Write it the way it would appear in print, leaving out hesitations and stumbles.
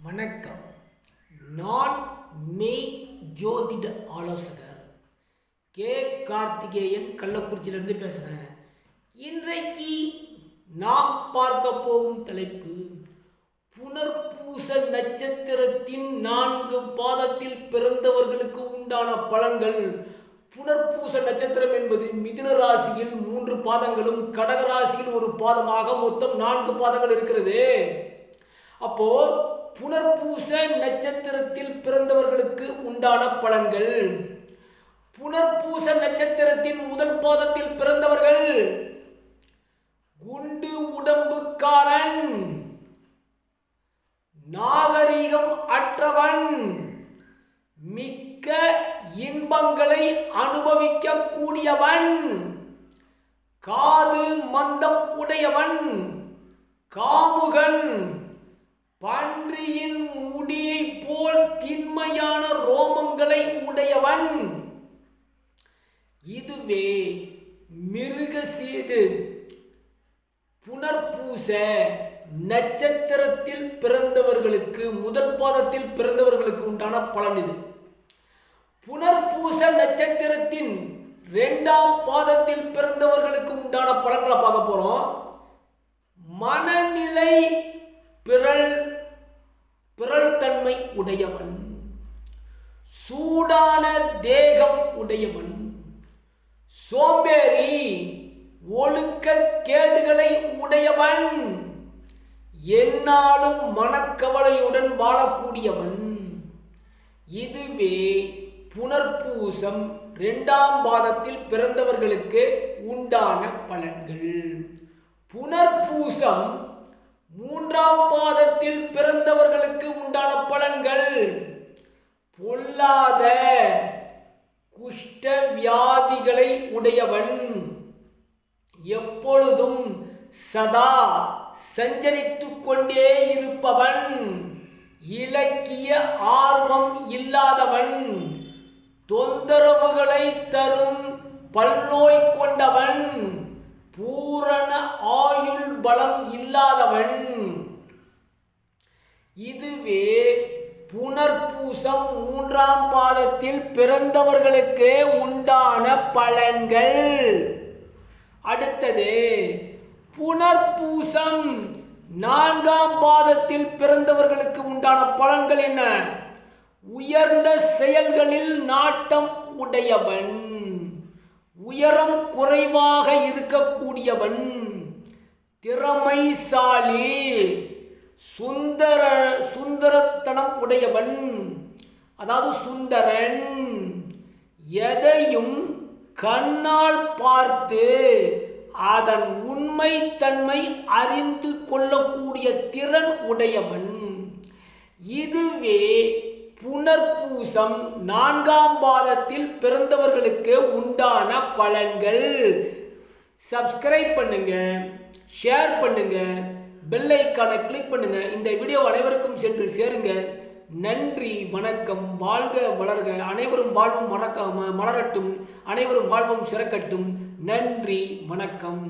வணக்கம். நான் மெய் ஜோதிட ஆலோசகர் கே கார்த்திகேயன், கள்ளக்குறிச்சியிலிருந்து பேசுகிறேன். இன்றைக்கு நாம் பார்க்க போகும் தலைப்பு புனர்பூச நட்சத்திரத்தின் 4 பாதத்தில் பிறந்தவர்களுக்கு உண்டான பலன்கள். புனர்பூச நட்சத்திரம் என்பது மிதுன ராசியில் 3 பாதங்களும் கடக ராசியில் 1 பாதமாக மொத்தம் 4 பாதங்கள் இருக்கிறது. அப்போ புனர்பூச நட்சத்திரத்தில் பிறந்தவர்களுக்கு உண்டான பலன்கள். புனர்பூச நட்சத்திரத்தின் முதல் பாதத்தில் பிறந்தவர்கள் குண்டு உடம்புக்காரன், நாகரிகம் அற்றவன், மிக்க இன்பங்களை அனுபவிக்க கூடியவன், காது மந்தம் உடையவன், காமுகன், பன்றியின் முடியை போல் திண்மையான ரோமங்களை உடையவன். இதுவே மிருகசீரிட புனர்பூச நட்சத்திரத்தில் பிறந்தவர்களுக்கு முதல் பாதத்தில் பிறந்தவர்களுக்கு உண்டான பலன். இது புனர்பூச நட்சத்திரத்தின் 2ஆம் பாதத்தில் பிறந்தவர்களுக்கு உண்டான பலன்களை பார்க்க போறோம். மனநிலை பிறல் தன்மை உடையவன், சூடான தேகம் உடையவன், சோம்பேறி, ஒழுக்க கேடுகளை உடையவன், எந்நாளும் மனக்கவலையுடன் வாழக்கூடியவன். இதுவே புனர்பூசம் 2ஆம் பாதத்தில் பிறந்தவர்களுக்கு உண்டான பலன்கள். புனர்பூசம் 3ஆம் பாதத்தில் பிறந்தவர்களுக்கு உண்டான பலன்கள். பொல்லாத குஷ்ட வியாதிகளை உடையவன், எப்பொழுதும் சதா சஞ்சரித்துக் கொண்டே இருப்பவன், இலக்கிய ஆர்வம் இல்லாதவன், தொந்தரவுகளை தரும் பல்நோய் கொண்டவன், பூரண ஆயுள் பலம் இல்லாதவன். இதுவே புனர்பூசம் 3ஆம் பாதத்தில் பிறந்தவர்களுக்கு உண்டான பலன்கள். அடுத்தது புனர்பூசம் 4ஆம் பாதத்தில் பிறந்தவர்களுக்கு உண்டான பலன்கள் என்ன? உயர்ந்த செயல்களில் நாட்டம் உடையவன், உயரம் குறைவாக இருக்கக்கூடியவன், திறமைசாலி, சுந்தரத்தனம் உடையவன், அதாவது சுந்தரன், எதையும் கண்ணால் பார்த்து அதன் உண்மை தன்மை அறிந்து கொள்ளக்கூடிய திறன் உடையவன். இதுவே புனர்பூசம் 4ஆம் பாதத்தில் பிறந்தவர்களுக்கு உண்டான பலன்கள். சப்ஸ்கிரைப் பண்ணுங்க, ஷேர் பண்ணுங்க, பெல் ஐகானை கிளிக் பண்ணுங்க. இந்த வீடியோ அனைவருக்கும் சென்று சேருங்க. நன்றி, வணக்கம். வாழ்க வளர்க, அனைவரும் வாழ்வும் மலரட்டும், அனைவரும் வாழ்வும் சிறக்கட்டும். நன்றி, வணக்கம்.